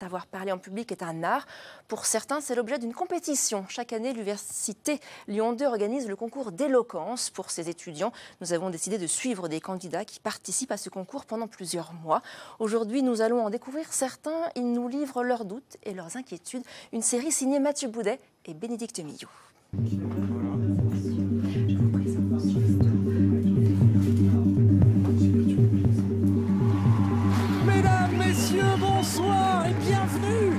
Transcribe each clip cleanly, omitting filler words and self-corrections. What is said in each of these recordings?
Savoir parler en public est un art. Pour certains, c'est l'objet d'une compétition. Chaque année, l'Université Lyon 2 organise le concours d'éloquence. Pour ses étudiants, nous avons décidé de suivre des candidats qui participent à ce concours pendant plusieurs mois. Aujourd'hui, nous allons en découvrir certains. Ils nous livrent leurs doutes et leurs inquiétudes. Une série signée Mathieu Boudet et Bénédicte Millot. Mesdames, messieurs, bonsoir et bienvenue.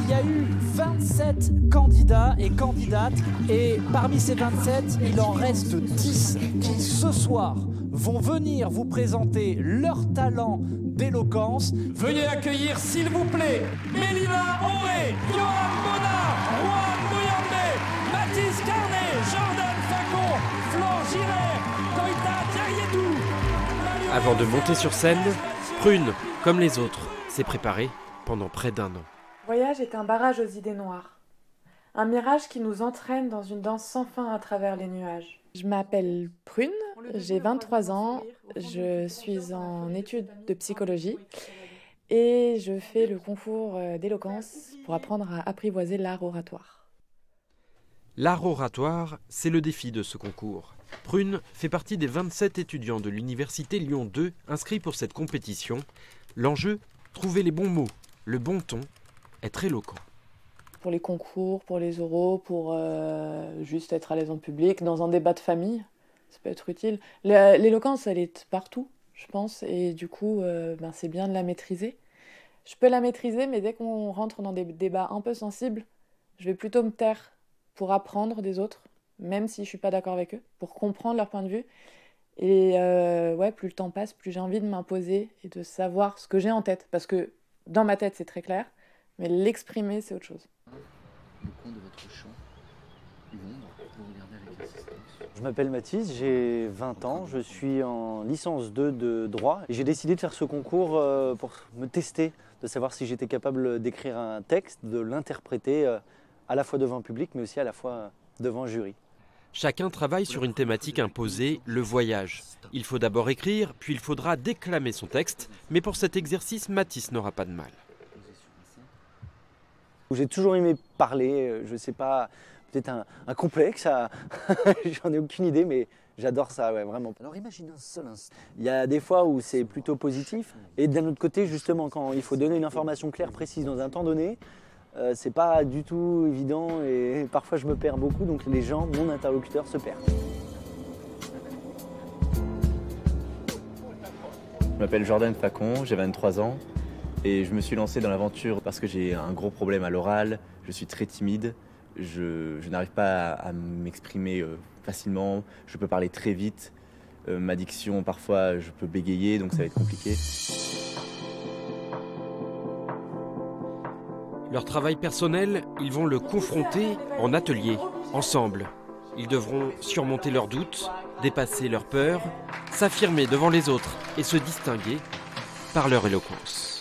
Il y a eu 27 candidats et candidates et parmi ces 27, il en reste 10 qui ce soir vont venir vous présenter leur talent d'éloquence. Veuillez accueillir s'il vous plaît Mélina Auré, Johan Mona, Juan Mouyandé, Mathis Carnet, Jordan Facon, Flore Giret, Koïta Diayedou. Avant de monter sur scène, Prune, comme les autres, s'est préparée pendant près d'1 an. Voyage est un barrage aux idées noires. Un mirage qui nous entraîne dans une danse sans fin à travers les nuages. Je m'appelle Prune, j'ai 23 ans, je suis en études de psychologie et je fais le concours d'éloquence pour apprendre à apprivoiser l'art oratoire. L'art oratoire, c'est le défi de ce concours. Prune fait partie des 27 étudiants de l'Université Lyon 2 inscrits pour cette compétition. L'enjeu, trouver les bons mots, le bon ton, être éloquent. Pour les concours, pour les oraux, pour juste être à l'aise en public, dans un débat de famille, ça peut être utile. L'éloquence, elle est partout, je pense, et du coup, c'est bien de la maîtriser. Je peux la maîtriser, mais dès qu'on rentre dans des débats un peu sensibles, je vais plutôt me taire pour apprendre des autres, même si je ne suis pas d'accord avec eux, pour comprendre leur point de vue. Et plus le temps passe, plus j'ai envie de m'imposer et de savoir ce que j'ai en tête. Parce que dans ma tête, c'est très clair, mais l'exprimer, c'est autre chose. Le coin de votre champ, l'ombre, vous regardez avec insistance. Je m'appelle Mathis, j'ai 20 ans, je suis en licence 2 de droit. Et j'ai décidé de faire ce concours pour me tester, de savoir si j'étais capable d'écrire un texte, de l'interpréter à la fois devant un public, mais aussi à la fois devant un jury. Chacun travaille sur une thématique imposée, le voyage. Il faut d'abord écrire, puis il faudra déclamer son texte. Mais pour cet exercice, Mathis n'aura pas de mal. J'ai toujours aimé parler, je sais pas, peut-être un complexe, j'en ai aucune idée, mais j'adore ça, ouais, vraiment. Alors imagine un seul instant. Il y a des fois où c'est plutôt positif, et d'un autre côté, justement, quand il faut donner une information claire, précise dans un temps donné, c'est pas du tout évident, et parfois je me perds beaucoup, donc les gens, mon interlocuteur, se perd. Je m'appelle Jordan Facon, j'ai 23 ans. Et je me suis lancé dans l'aventure parce que j'ai un gros problème à l'oral, je suis très timide, je n'arrive pas à m'exprimer facilement, je peux parler très vite, ma diction parfois je peux bégayer donc ça va être compliqué. Leur travail personnel, ils vont le confronter en atelier, ensemble. Ils devront surmonter leurs doutes, dépasser leurs peurs, s'affirmer devant les autres et se distinguer par leur éloquence.